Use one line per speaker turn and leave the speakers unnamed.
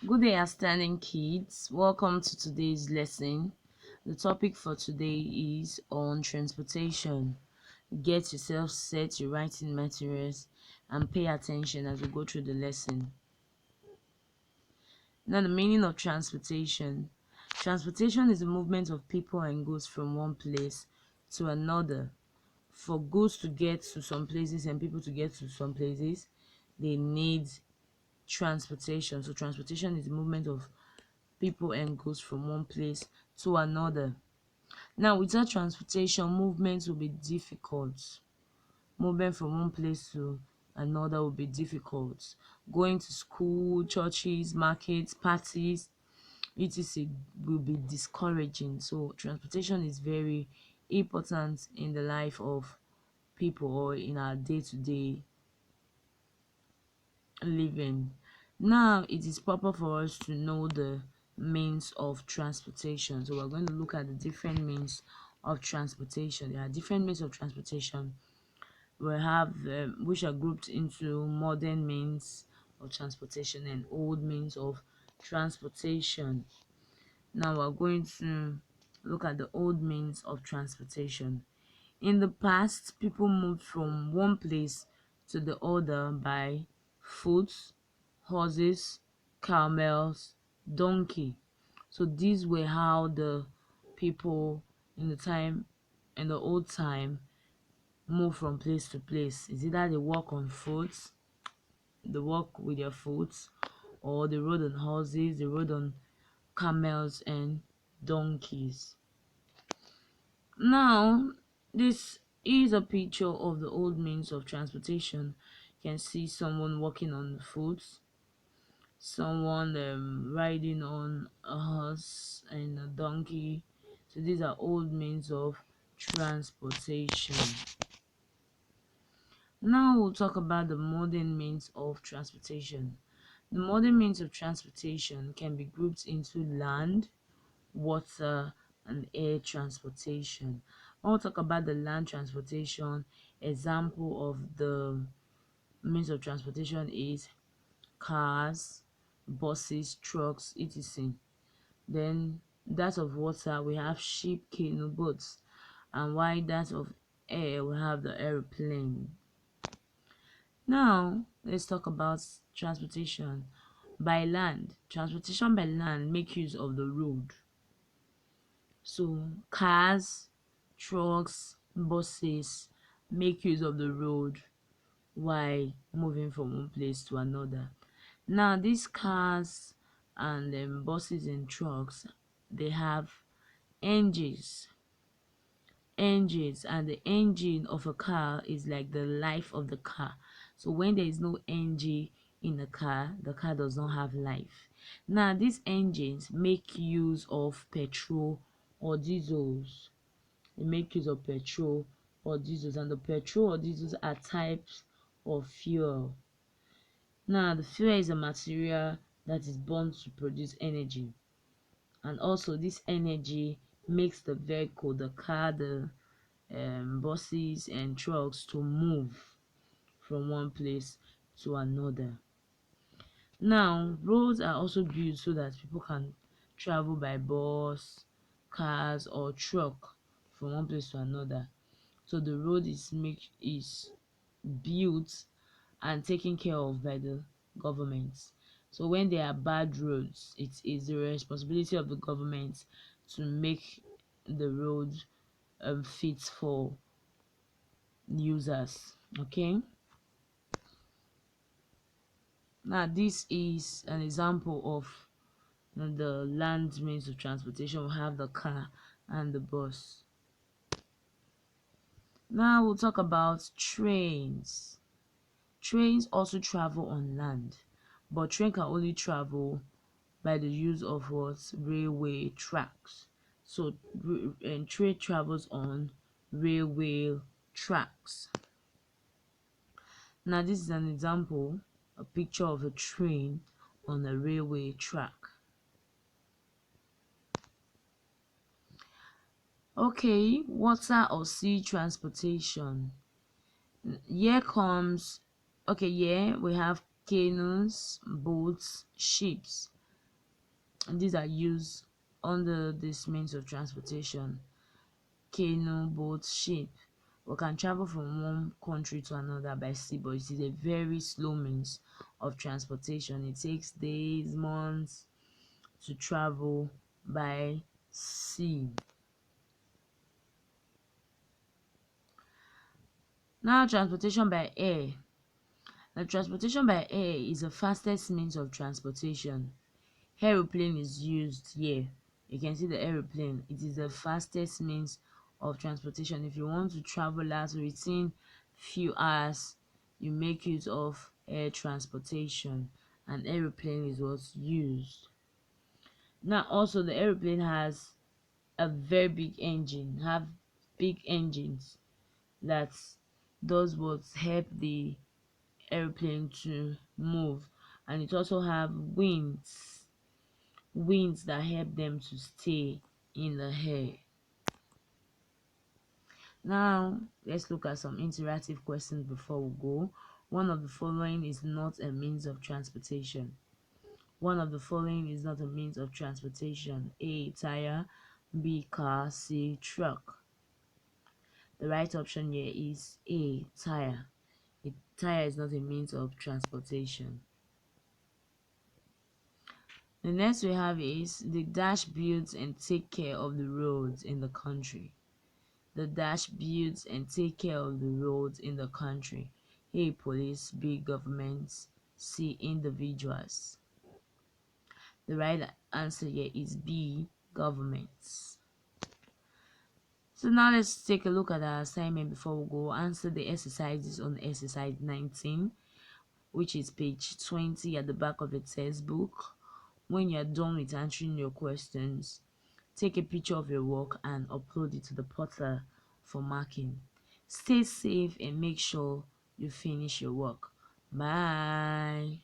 Good day, outstanding kids. Welcome to today's lesson. The topic for today is on transportation. Get yourself set, your writing materials, and pay attention as we go through the lesson. Now, the meaning of transportation. Transportation is the movement of people and goods from one place to another. For goods to get to some places and people to get to some places, they need transportation. So transportation is the movement of people and goods from one place to another. Now, without transportation, movement will be difficult. Movement from one place to another will be difficult. Going to school, churches, markets, parties, etc. will be discouraging. So transportation is very important in the life of people or in our day-to-day living. Now, it is proper for us to know the means of transportation. So we're going to look at the different means of transportation. There are different means of transportation. We have which are grouped into modern means of transportation and old means of transportation. Now we're going to look at the old means of transportation. In the past, people moved from one place to the other by foot, horses, camels, donkey. So these were how the people in the old time move from place to place. Is either they walk on foot, they walk with their foot, or they rode on horses, they rode on camels and donkeys. Now, this is a picture of the old means of transportation. You can see someone walking on foot, someone riding on a horse and a donkey. So these are old means of transportation. Now we'll talk about the modern means of transportation. The modern means of transportation can be grouped into land, water, and air transportation. I will talk about the land transportation. Example of the means of transportation is cars, buses, trucks, etc. Then that of water, we have ship, canoe, boats, and while that of air, we have the aeroplane. Now let's talk about transportation by land. Transportation by land make use of the road. So cars, trucks, buses make use of the road while moving from one place to another. Now these cars and buses and trucks, they have engines. And the engine of a car is like the life of the car. So when there is no engine in the car does not have life. Now these engines make use of petrol or diesels. They make use of petrol or diesels, and the petrol or diesels are types of fuel. Now the fuel is a material that is burned to produce energy, and also this energy makes the vehicle, the car, the buses and trucks to move from one place to another. Now roads are also built so that people can travel by bus, cars, or truck from one place to another. So the road is built and taken care of by the government. So when there are bad roads, it is the responsibility of the government to make the road fit for users. Okay, now this is an example of the land means of transportation. We have the car and the bus. Now we'll talk about trains. Trains also travel on land, but train can only travel by the use of what? Railway tracks. So and train travels on railway tracks. Now this is an example, a picture of a train on a railway track. Okay, water or sea transportation. Here comes, okay, yeah, we have canoes, boats, ships. and these are used under this means of transportation: canoe, boat, ship. We can travel from one country to another by sea, but it is a very slow means of transportation. It takes days, months to travel by sea. Now, transportation by air. The transportation by air is the fastest means of transportation. Aeroplane is used here. You can see the aeroplane. It is the fastest means of transportation. If you want to travel out within few hours, you make use of air transportation, and aeroplane is what's used. Now, also the aeroplane has a very big engine, have big engines that does what help the airplane to move, and it also have wings that help them to stay in the air. Now let's look at some interactive questions before we go. One of the following is not a means of transportation. One of the following is not a means of transportation: A, tire; B, car; C, truck. The right option here is A, tire. A tire is not a means of transportation. The next we have is the dash builds and take care of the roads in the country. The dash builds and take care of the roads in the country. A, police; B, governments; C, individuals. The right answer here is B, governments. So now let's take a look at our assignment before we go. Answer the exercises on exercise 19, which is page 20 at the back of the textbook. When you're done with answering your questions, take a picture of your work and upload it to the portal for marking. Stay safe and make sure you finish your work. Bye.